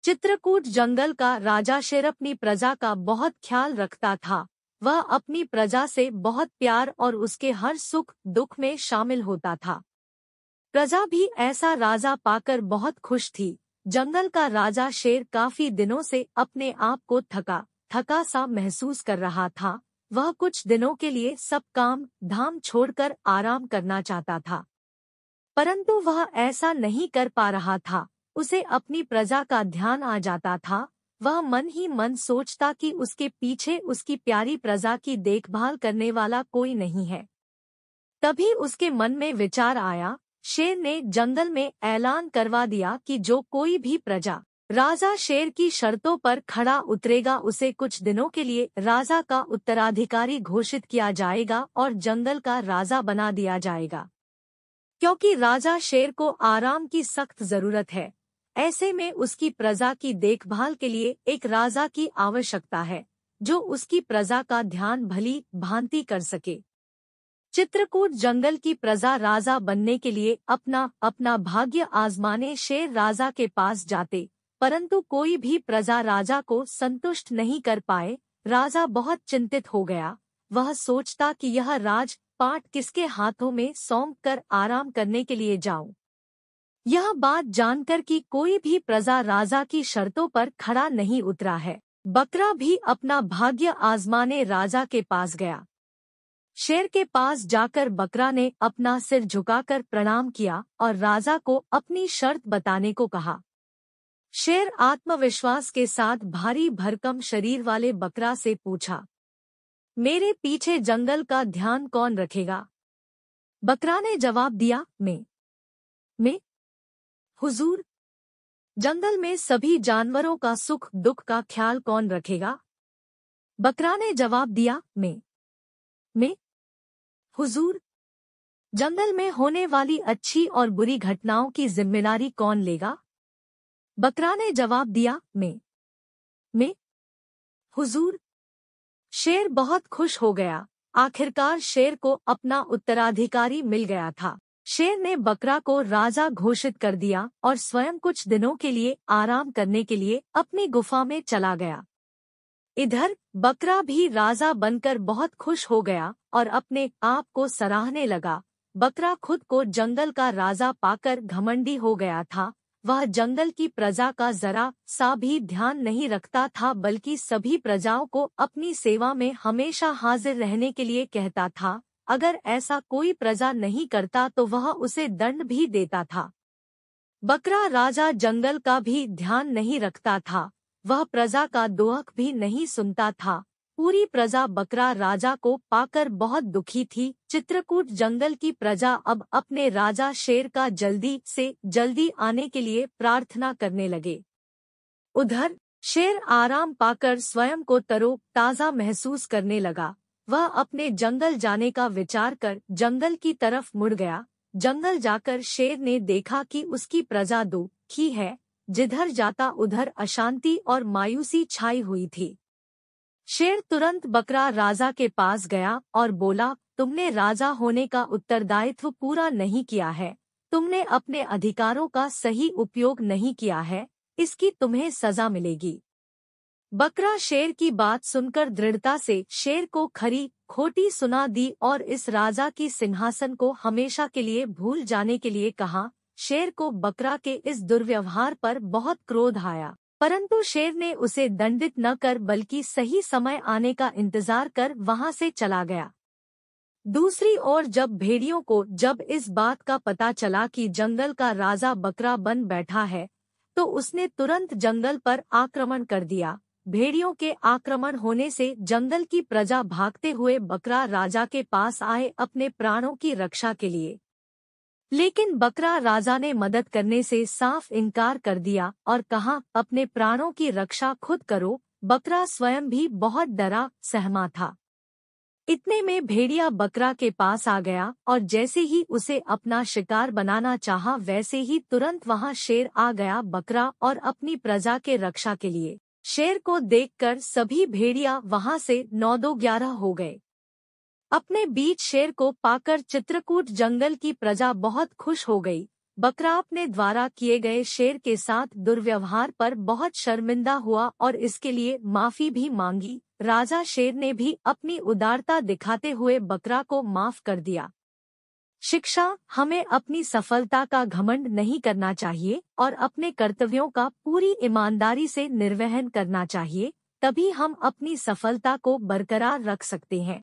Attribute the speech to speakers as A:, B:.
A: चित्रकूट जंगल का राजा शेर अपनी प्रजा का बहुत ख्याल रखता था। वह अपनी प्रजा से बहुत प्यार और उसके हर सुख दुख में शामिल होता था। प्रजा भी ऐसा राजा पाकर बहुत खुश थी। जंगल का राजा शेर काफी दिनों से अपने आप को थका थका सा महसूस कर रहा था। वह कुछ दिनों के लिए सब काम धाम छोड़कर आराम करना चाहता था, परंतु वह ऐसा नहीं कर पा रहा था। उसे अपनी प्रजा का ध्यान आ जाता था। वह मन ही मन सोचता कि उसके पीछे उसकी प्यारी प्रजा की देखभाल करने वाला कोई नहीं है। तभी उसके मन में विचार आया। शेर ने जंगल में ऐलान करवा दिया कि जो कोई भी प्रजा राजा शेर की शर्तों पर खड़ा उतरेगा उसे कुछ दिनों के लिए राजा का उत्तराधिकारी घोषित किया जाएगा और जंगल का राजा बना दिया जाएगा। क्योंकि राजा शेर को आराम की सख्त जरूरत है, ऐसे में उसकी प्रजा की देखभाल के लिए एक राजा की आवश्यकता है जो उसकी प्रजा का ध्यान भली भांति कर सके। चित्रकूट जंगल की प्रजा राजा बनने के लिए अपना अपना भाग्य आजमाने शेर राजा के पास जाते, परंतु कोई भी प्रजा राजा को संतुष्ट नहीं कर पाए। राजा बहुत चिंतित हो गया। वह सोचता कि यह राज पाट किसके हाथों में सौंप कर आराम करने के लिए जाऊं। यह बात जानकर कि कोई भी प्रजा राजा की शर्तों पर खड़ा नहीं उतरा है, बकरा भी अपना भाग्य आजमाने राजा के पास गया। शेर के पास जाकर बकरा ने अपना सिर झुकाकर प्रणाम किया और राजा को अपनी शर्त बताने को कहा। शेर आत्मविश्वास के साथ भारी भरकम शरीर वाले बकरा से पूछा, मेरे पीछे जंगल का ध्यान कौन रखेगा? बकरा ने जवाब दिया, मैं हुजूर। जंगल में सभी जानवरों का सुख दुख का ख्याल कौन रखेगा? बकरा ने जवाब दिया, मैं हुजूर। जंगल में होने वाली अच्छी और बुरी घटनाओं की जिम्मेदारी कौन लेगा? बकरा ने जवाब दिया, मैं हुजूर। शेर बहुत खुश हो गया। आखिरकार शेर को अपना उत्तराधिकारी मिल गया था। शेर ने बकरा को राजा घोषित कर दिया और स्वयं कुछ दिनों के लिए आराम करने के लिए अपनी गुफा में चला गया। इधर बकरा भी राजा बनकर बहुत खुश हो गया और अपने आप को सराहने लगा। बकरा खुद को जंगल का राजा पाकर घमंडी हो गया था। वह जंगल की प्रजा का जरा सा भी ध्यान नहीं रखता था, बल्कि सभी प्रजाओं को अपनी सेवा में हमेशा हाजिर रहने के लिए कहता था। अगर ऐसा कोई प्रजा नहीं करता तो वह उसे दंड भी देता था। बकरा राजा जंगल का भी ध्यान नहीं रखता था। वह प्रजा का दोहक भी नहीं सुनता था। पूरी प्रजा बकरा राजा को पाकर बहुत दुखी थी। चित्रकूट जंगल की प्रजा अब अपने राजा शेर का जल्दी से जल्दी आने के लिए प्रार्थना करने लगे। उधर शेर आराम पाकर स्वयं को तरोताजा महसूस करने लगा। वह अपने जंगल जाने का विचार कर जंगल की तरफ मुड़ गया। जंगल जाकर शेर ने देखा कि उसकी प्रजा दुखी है। जिधर जाता उधर अशांति और मायूसी छाई हुई थी। शेर तुरंत बकरा राजा के पास गया और बोला, तुमने राजा होने का उत्तरदायित्व पूरा नहीं किया है। तुमने अपने अधिकारों का सही उपयोग नहीं किया है, इसकी तुम्हें सजा मिलेगी। बकरा शेर की बात सुनकर दृढ़ता से शेर को खरी खोटी सुना दी और इस राजा की सिंहासन को हमेशा के लिए भूल जाने के लिए कहा। शेर को बकरा के इस दुर्व्यवहार पर बहुत क्रोध आया, परंतु शेर ने उसे दंडित न कर बल्कि सही समय आने का इंतजार कर वहां से चला गया। दूसरी ओर जब भेड़ियों को जब इस बात का पता चला कि जंगल का राजा बकरा बन बैठा है, तो उसने तुरंत जंगल पर आक्रमण कर दिया। भेड़ियों के आक्रमण होने से जंगल की प्रजा भागते हुए बकरा राजा के पास आए अपने प्राणों की रक्षा के लिए, लेकिन बकरा राजा ने मदद करने से साफ इनकार कर दिया और कहा, अपने प्राणों की रक्षा खुद करो। बकरा स्वयं भी बहुत डरा सहमा था। इतने में भेड़िया बकरा के पास आ गया और जैसे ही उसे अपना शिकार बनाना चाहा, वैसे ही तुरंत वहां शेर आ गया बकरा और अपनी प्रजा के रक्षा के लिए। शेर को देखकर सभी भेड़िया वहां से 9-2-11 हो गए। अपने बीच शेर को पाकर चित्रकूट जंगल की प्रजा बहुत खुश हो गई। बकरा अपने द्वारा किए गए शेर के साथ दुर्व्यवहार पर बहुत शर्मिंदा हुआ और इसके लिए माफी भी मांगी। राजा शेर ने भी अपनी उदारता दिखाते हुए बकरा को माफ कर दिया। शिक्षा: हमें अपनी सफलता का घमंड नहीं करना चाहिए और अपने कर्तव्यों का पूरी ईमानदारी से निर्वहन करना चाहिए, तभी हम अपनी सफलता को बरकरार रख सकते हैं।